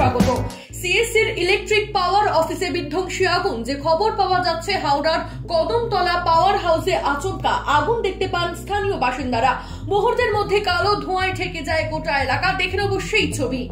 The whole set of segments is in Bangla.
স্বাগত। সিএসসির ইলেকট্রিক পাওয়ার অফিসে বিধ্বংসী আগুন। যে খবর পাওয়া যাচ্ছে, হাওড়ার কদমতলা পাওয়ার হাউসে আচমকা আগুন দেখতে পান স্থানীয় বাসিন্দারা। মুহূর্তের মধ্যে কালো ধোঁয়ায় ঢেকে যায় গোটা এলাকা। দেখে নেব সেই ছবি।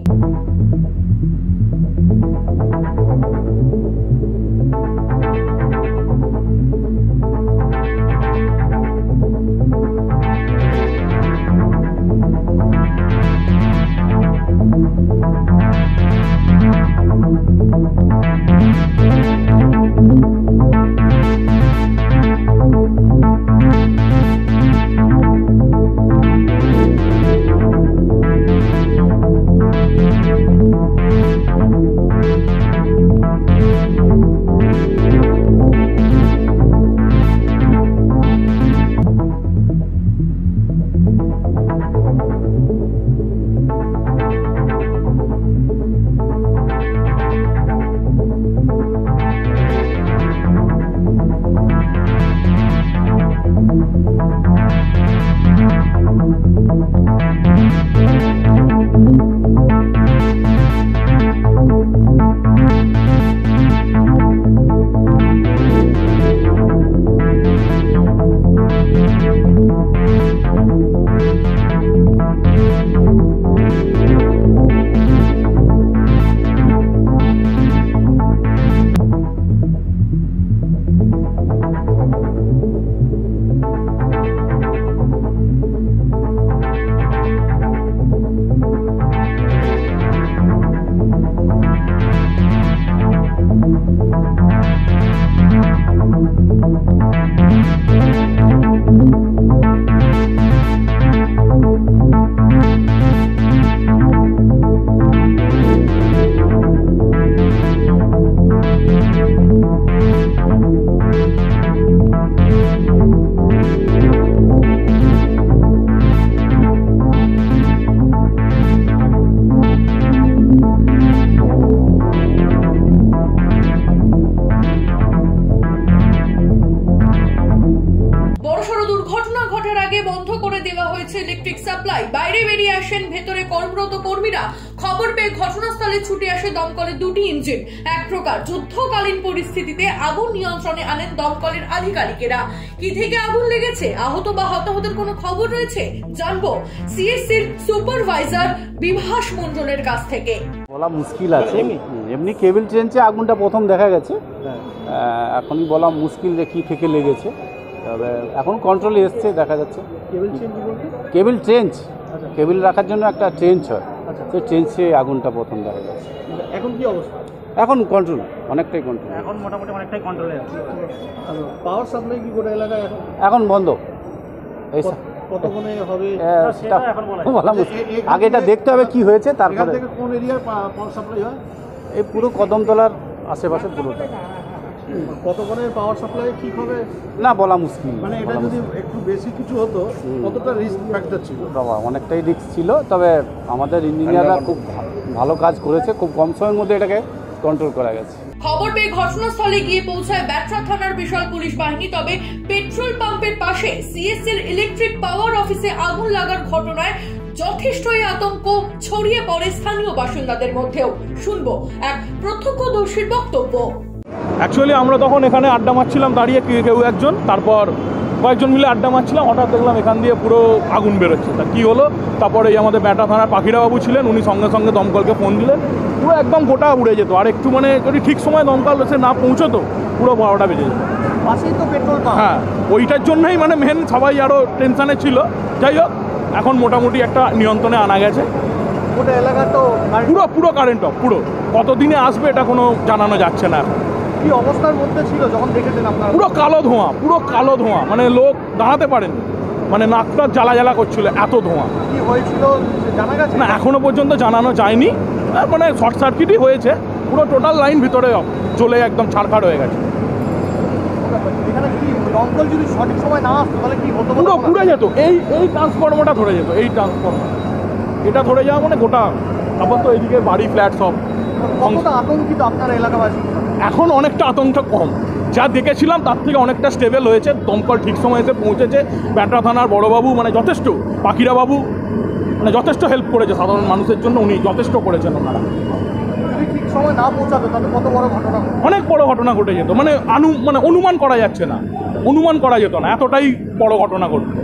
বন্ধ করে দেওয়া হয়েছে ইলেকট্রিক সাপ্লাই। বাইরে বেরিয়ে আসেন ভেতরে কর্মরত কর্মীরা। খবর পেয়ে ঘটনাস্থলে ছুটে আসে দমকলের দুটি ইঞ্জিন। এক প্রকার যুদ্ধকালীন পরিস্থিতিতে আগুন নিয়ন্ত্রণে আনেন দমকলের আধিকারিকেরা। কি থেকে আগুন লেগেছে, আহত বা হতাহতের কোনো খবর রয়েছে, জানবো সিএসসির সুপারভাইজার বিভাস মন্ডলের কাছ থেকে। বলা মুশকিল আছে, এমনি কেবল চেঞ্জে আগুনটা প্রথম দেখা গেছে, এখনই বলা মুশকিল যে কি থেকে লেগেছে। তবে এখন কন্ট্রোলে এসছে, দেখা যাচ্ছে। কেবল চেঞ্জ, কেবল রাখার জন্য একটা চেঞ্জ হয়, সেই চেঞ্জে আগুনটা প্রথম দেখা যাচ্ছে। এখন কি অবস্থা? এখন কন্ট্রোল, অনেকটাই কন্ট্রোল, এখন মোটামুটি অনেকটাই কন্ট্রোলে আছে। পাওয়ার সাপ্লাই কি গোটা এলাকায় এখন বন্ধ। এই কতক্ষণে হবে বলা মুশকিল, আগে এটা দেখতে হবে কি হয়েছে, তারপরে। কোন এরিয়ার পাওয়ার সাপ্লাই হয়? এই পুরো কদমতলার আশেপাশে পুরোটা। কতক্ষণের পাওয়ার সাপ্লাই ঠিক হবে না বলা মুশকিল। মানে এটা যদি একটু বেশি কিছু হতো, কতটা রিস্ক ফ্যাক্টর ছিল? বাবা অনেকটাই রিস্ক ছিল, তবে আমাদের ইঞ্জিনিয়াররা খুব ভালো কাজ করেছে, খুব কম সময়ের মধ্যে এটাকে কন্ট্রোল করা গেছে। খবর পেয়ে ঘটনাস্থলে গিয়ে পৌঁছায় ব্যাটরা থানার বিশাল পুলিশ বাহিনী। তবে পেট্রোল পাম্পের পাশে সিএসসির ইলেকট্রিক পাওয়ার অফিসে আগুন লাগার ঘটনায় যথেষ্টই আতঙ্ক ছড়িয়ে পড়ে স্থানীয় বাসিন্দাদের মধ্যেও। শুনবো এক প্রত্যক্ষদর্শীর বক্তব্য। অ্যাকচুয়ালি আমরা তখন এখানে আড্ডা মারছিলাম দাঁড়িয়ে, কেউ একজন, তারপর কয়েকজন মিলে আড্ডা মারছিলাম, হঠাৎ দেখলাম এখান দিয়ে পুরো আগুন বেরোচ্ছে। তা কী হলো, তারপরে এই আমাদের ব্যাটা থানার পাখিরাবাবু ছিলেন, উনি সঙ্গে সঙ্গে দমকলকে ফোন দিলেন। পুরো একদম গোটা উড়ে যেত, আর একটু মানে যদি ঠিক সময় দমকল এসে না পৌঁছতো পুরো 12টা বেজে যেত। পাশেই তো পেট্রোল পাম্প। হ্যাঁ, ওইটার জন্যই মানে মেন সবাই আরও টেনশানে ছিল। যাই হোক, এখন মোটামুটি একটা নিয়ন্ত্রণে আনা গেছে। গোটা এলাকা তো পুরো কারেন্ট অফ, পুরো কতদিনে আসবে এটা কোনো জানানো যাচ্ছে না। এখন কি অবস্থার মধ্যে ছিল যখন দেখেছেন আপনারা? পুরো কালো ধোঁয়া, মানে লোক দাঁড়াতে পারেনি, মানে নাকটা জ্বালা করছিল, এত ধোঁয়া। কি হয়েছিল জানা গেছে না, এখনো পর্যন্ত জানানো যায়নি, মানে শর্ট সার্কিটই হয়েছে। পুরো টোটাল লাইন ভিতরে চলে একদম ছাড়খাড় হয়ে গেছে। এখানে কি দমকল যদি সঠিক সময় না আসতো তাহলে কি হতো? পুরো পুড়ে যেত, এই ট্রান্সফরমারটা ধরে যেত, এই ট্রান্সফরমার এটা ধরে যাওয়া মানে গোটা। তারপর তো এইদিকে বাড়ি ফ্ল্যাট সব। কতটা আতঙ্কিত আপনার এলাকাবাসী? এখন অনেকটা আতঙ্ক কম, যা দেখেছিলাম তার থেকে অনেকটা স্টেবল হয়েছে। দমকল ঠিক সময় এসে পৌঁছেছে। ব্যাটরা থানার বড়বাবু মানে যথেষ্ট, পাখিরাবাবু মানে যথেষ্ট হেল্প করেছে সাধারণ মানুষের জন্য, উনি যথেষ্ট করেছেন ওনারা। সময় না পৌঁছাতো তাহলে কত বড় ঘটনা হতো? অনেক বড় ঘটনা ঘটে যেত, মানে অনুমান করা যাচ্ছে না, অনুমান করা যেত না, এতটাই বড় ঘটনা ঘটতো।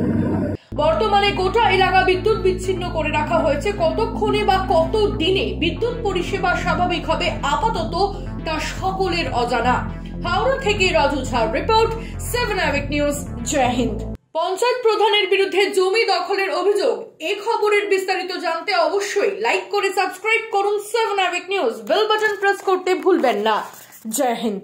বর্তমানে গোটা এলাকা বিদ্যুৎ বিচ্ছিন্ন করে রাখা হয়েছে। কতক্ষণে বা কত দিনে বিদ্যুৎ পরিষেবা স্বাভাবিক হবে আপাতত তা সকলের অজানা। হাওড়া থেকে রাজু ঝার রিপোর্ট, 7 অ্যাওয়েক নিউজ। জয় হিন্দ। পঞ্চায়েত প্রধানের বিরুদ্ধে জমি দখলের অভিযোগ। এই খবরের বিস্তারিত জানতে অবশ্যই লাইক করে সাবস্ক্রাইব করুন 7 awake news. Bell button press করতে ভুলবেন না। জয় হিন্দ।